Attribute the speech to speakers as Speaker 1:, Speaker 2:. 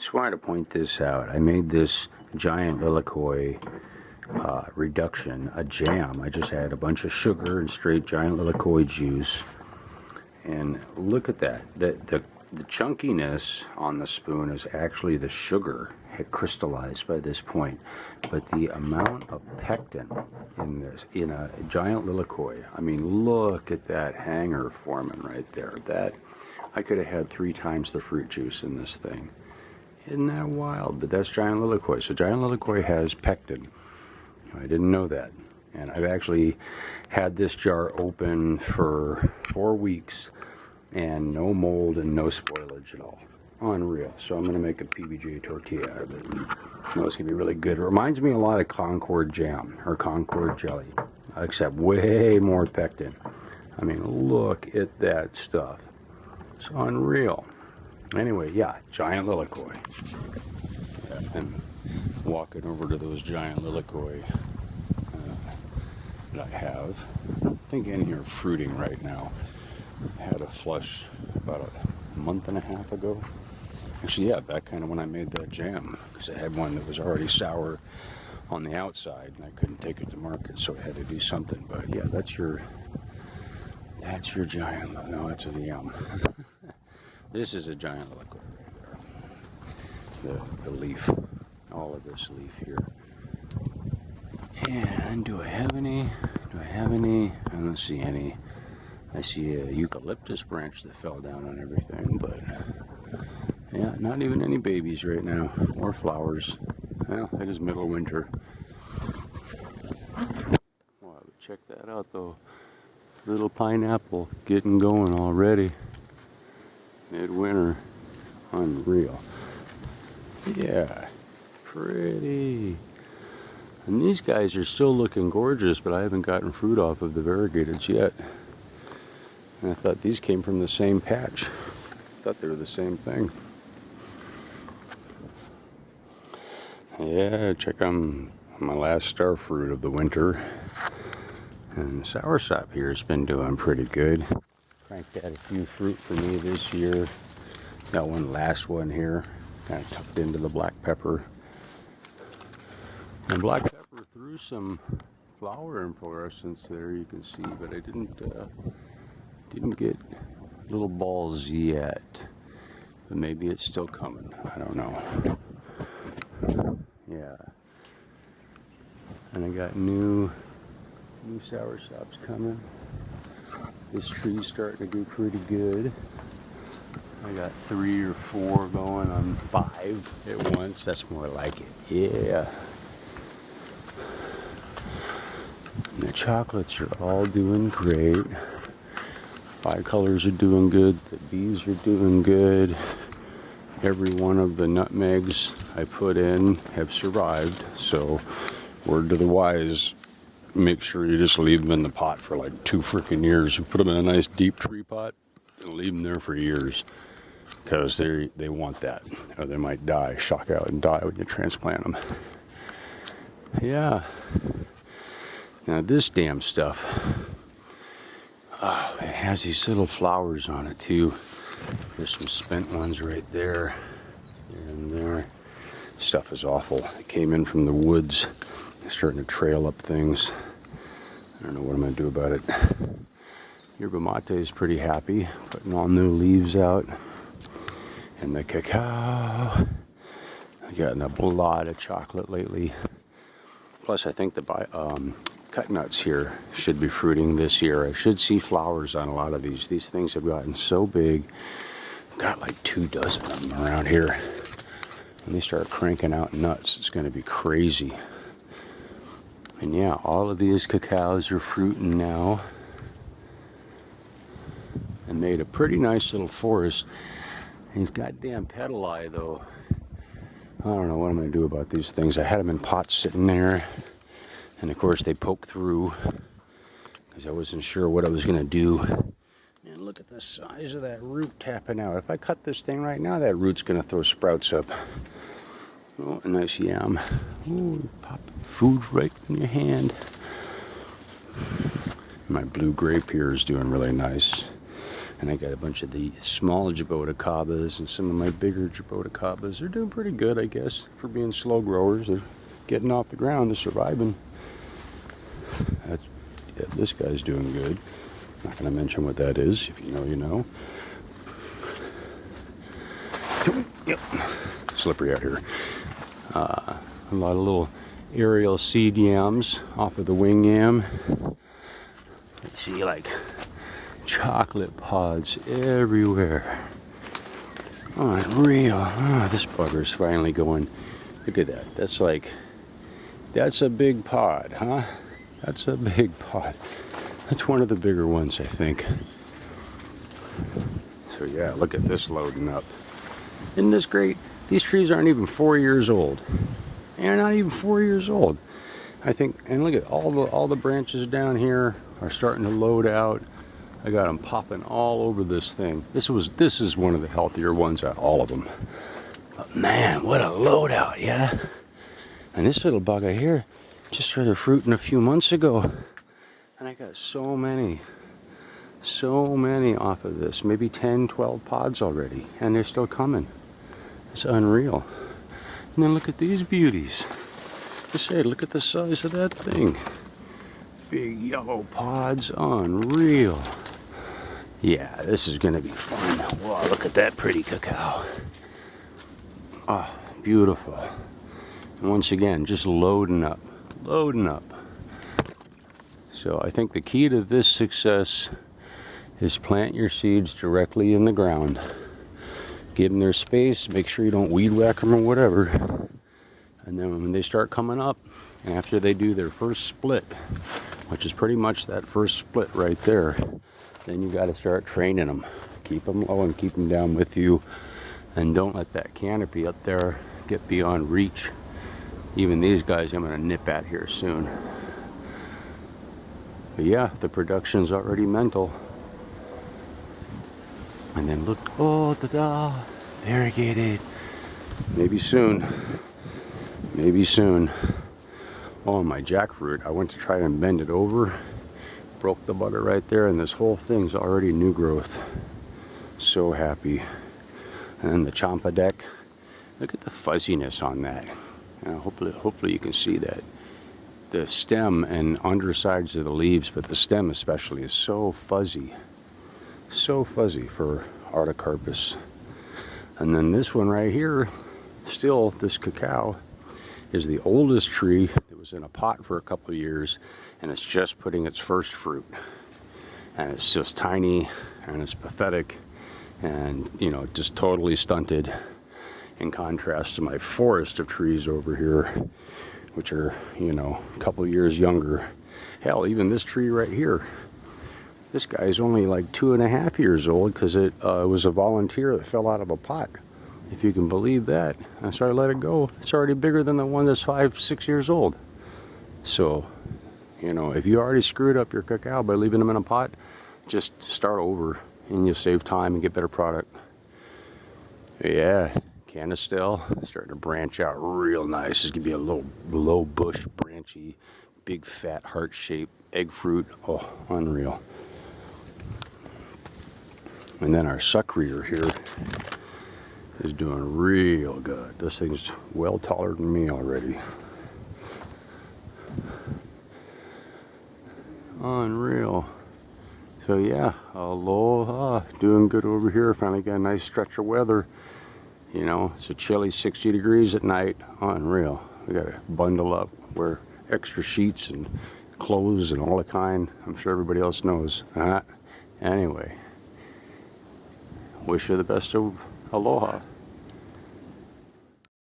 Speaker 1: Just wanted to point this out. I made this giant lilikoi reduction, a jam. I just had a bunch of sugar and straight giant lilikoi juice. And look at that. The chunkiness on the spoon is actually the sugar had crystallized by this point. But the amount of pectin in a giant lilikoi, I mean, look at that hanger forming right there. That I could have had 3 times the fruit juice in this thing. Isn't that wild? But that's giant lilikoi. So giant lilikoi has pectin. I didn't know that. And I've actually had this jar open for 4 weeks and no mold and no spoilage at all. Unreal. So I'm going to make a PBJ tortilla out of it. No, it's going to be really good. It reminds me a lot of Concord jam or Concord jelly, except way more pectin. I mean, look at that stuff. It's unreal. Anyway, yeah, giant lilikoi. Yeah, and walking over to those giant lilikoi that I have. I don't think any are fruiting right now. I had a flush about a month and a half ago. Actually, yeah, back kind of when I made that jam, because I had one that was already sour on the outside, and I couldn't take it to market, so I had to do something. But yeah, that's your giant. No, that's a yum. This is a giant lilikoi right there. The leaf, all of this leaf here. And do I have any? I don't see any. I see a eucalyptus branch that fell down on everything, but yeah, not even any babies right now, or flowers. Well, it is middle of winter. Wow, check that out though. Little pineapple getting going already. Midwinter. Unreal. Yeah, pretty. And these guys are still looking gorgeous, but I haven't gotten fruit off of the variegateds yet. And I thought these came from the same patch. I thought they were the same thing. Yeah, check on my last star fruit of the winter. And the soursop here has been doing pretty good. Cranked out a few fruit for me this year. Got one last one here, kind of tucked into the black pepper. And black pepper threw some flower inflorescence there, you can see, but I didn't get little balls yet. But maybe it's still coming. I don't know. Yeah. And I got new soursops coming. This tree's starting to do pretty good. I got 3 or 4 going on 5 at once. That's more like it. Yeah. And the chocolates are all doing great. Bicolors are doing good. The bees are doing good. Every one of the nutmegs I put in have survived. So, word to the wise, make sure you just leave them in the pot for like 2 freaking years. You put them in a nice deep tree pot and leave them there for years. Because they want that. Or they might die, shock out and die when you transplant them. Yeah. Now this damn stuff, it has these little flowers on it too. There's some spent ones right there and there. Stuff is awful. It came in from the woods. It's starting to trail up things. I don't know what I'm going to do about it. Yerba mate is pretty happy, putting all new leaves out. And the cacao. I've gotten a lot of chocolate lately. Plus, I think the cut nuts here should be fruiting this year. I should see flowers on a lot of these. These things have gotten so big. I've got like 2 dozen of them around here. When they start cranking out nuts, it's going to be crazy. And yeah, all of these cacaos are fruiting now. And made a pretty nice little forest. These goddamn petali though. I don't know what I'm going to do about these things. I had them in pots sitting there. And of course they poke through. Because I wasn't sure what I was going to do. And look at the size of that root tapping out. If I cut this thing right now, that root's going to throw sprouts up. Oh, a nice yam. Ooh, pop food right in your hand. My blue grape here is doing really nice. And I got a bunch of the small jaboticabas and some of my bigger jaboticabas. They're doing pretty good, I guess, for being slow growers. They're getting off the ground, they're surviving. Yeah, this guy's doing good. Not going to mention what that is. If you know, you know. Yep. Slippery out here. A lot of little aerial seed yams off of the wing yam. You see, like, chocolate pods everywhere. Unreal. Oh, this bugger's finally going. Look at that. That's a big pod, huh? That's a big pod. That's one of the bigger ones, I think. So yeah, look at this loading up. Isn't this great? These trees aren't even 4 years old. They're not even 4 years old. I think, and look at all the branches down here are starting to load out. I got them popping all over this thing. This is one of the healthier ones out of all of them. But man, what a load out, yeah? And this little bugger here just started fruiting a few months ago. And I got so many off of this. Maybe 10, 12 pods already. And they're still coming. It's unreal. And then look at these beauties. Just say, look at the size of that thing. Big yellow pods, unreal. Yeah, this is gonna be fun. Wow, look at that pretty cacao. Oh, beautiful. And once again, just loading up. So I think the key to this success is plant your seeds directly in the ground. Give them their space, make sure you don't weed whack them or whatever. And then when they start coming up, after they do their first split, which is pretty much that first split right there, then you got to start training them. Keep them low and keep them down with you. And don't let that canopy up there get beyond reach. Even these guys I'm going to nip at here soon. But yeah, the production's already mental. And then look, oh, ta-da, variegated. Maybe soon. Maybe soon. Oh, my jackfruit, I went to try and bend it over. Broke the bugger right there, and this whole thing's already new growth. So happy. And then the champa deck. Look at the fuzziness on that. Hopefully you can see that. The stem and undersides of the leaves, but the stem especially, is so fuzzy. So fuzzy for artocarpus. And then this one right here, still, this cacao, is the oldest tree that was in a pot for a couple of years, and it's just putting its first fruit. And it's just tiny, and it's pathetic, and, you know, just totally stunted, in contrast to my forest of trees over here, which are, you know, a couple of years younger. Hell, even this tree right here, this guy's only like 2.5 years old, because it was a volunteer that fell out of a pot. If you can believe that. And so I let it go. It's already bigger than the one that's 5, 6 years old. So, you know, if you already screwed up your cacao by leaving them in a pot, just start over and you'll save time and get better product. Yeah, Canistel starting to branch out real nice. This could be a little low bush, branchy, big fat heart-shaped egg fruit. Oh, unreal. And then our suckreater here is doing real good. This thing's well taller than me already. Unreal. So yeah, aloha. Doing good over here. Finally got a nice stretch of weather. You know, it's a chilly 60 degrees at night. Unreal. We gotta bundle up, wear extra sheets and clothes and all the kind. I'm sure everybody else knows. Anyway, wish you the best of aloha.